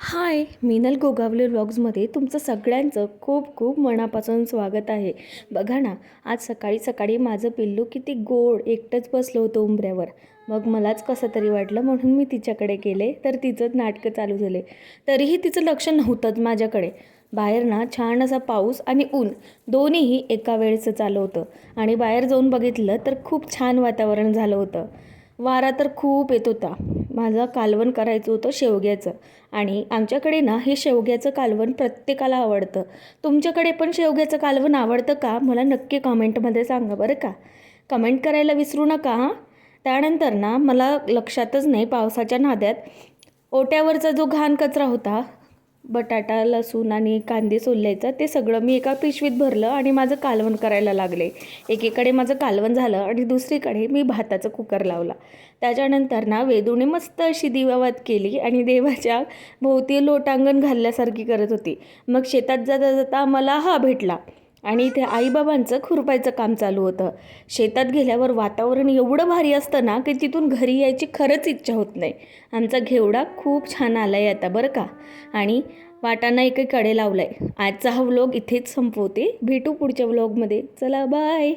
हाय, मिनल गोगावले व्लॉग्समध्ये तुमचं सगळ्यांचं खूप खूप मनापासून स्वागत आहे. बघा ना, आज सकाळी सकाळी माझं पिल्लू किती गोड एकटंच बसलं होतं उंबऱ्यावर. मग मलाच कसं तरी वाटलं म्हणून मी तिच्याकडे गेले, तर तिचंच नाटकं चालू झाले. तरीही तिचं लक्ष नव्हतंच माझ्याकडे. बाहेर ना छान असा पाऊस आणि ऊन दोन्हीही एका वेळेचं चालू होतं आणि बाहेर जाऊन बघितलं तर खूप छान वातावरण झालं होतं. वारा तर खूप येत होता. माझं कालवण करायचं होतं शेवग्याचं आणि आमच्याकडे ना हे शेवग्याचं कालवण प्रत्येकाला आवडतं. तुमच्याकडे पण शेवग्याचं कालवण आवडतं का? मला नक्की कमेंटमध्ये सांगा बरं का. कमेंट करायला विसरू नका हां. त्यानंतर ना मला लक्षातच नाही पावसाच्या नाद्यात ओट्यावरचा जो घाण कचरा होता, बटाटा, लसूण आणि कांदे सोलायचं ते सगळं मी एका पिशवीत भरलं आणि माझं कालवण करायला लागले. एकीकडे माझं कालवण झालं आणि दुसरीकडे मी भाताचं कुकर लावला. त्याच्यानंतर ना वेदूने मस्त अशी दिवावत केली आणि देवाच्या भोवती लोटांगण घालल्यासारखी करत होती. मग शेतात जाता जाता मला हा भेटला आणि इथे आईबाबांचं खुरपायचं काम चालू होतं. शेतात गेल्यावर वातावरण एवढं भारी असतं ना की तिथून घरी यायची खरंच इच्छा होत नाही. आमचा घेवडा खूप छान आला आहे आता बरं का. आणि वाटाणा एकीकडे लावला आहे. आजचा हा व्लॉग इथेच संपवते. भेटू पुढच्या व्लॉगमध्ये. चला बाय.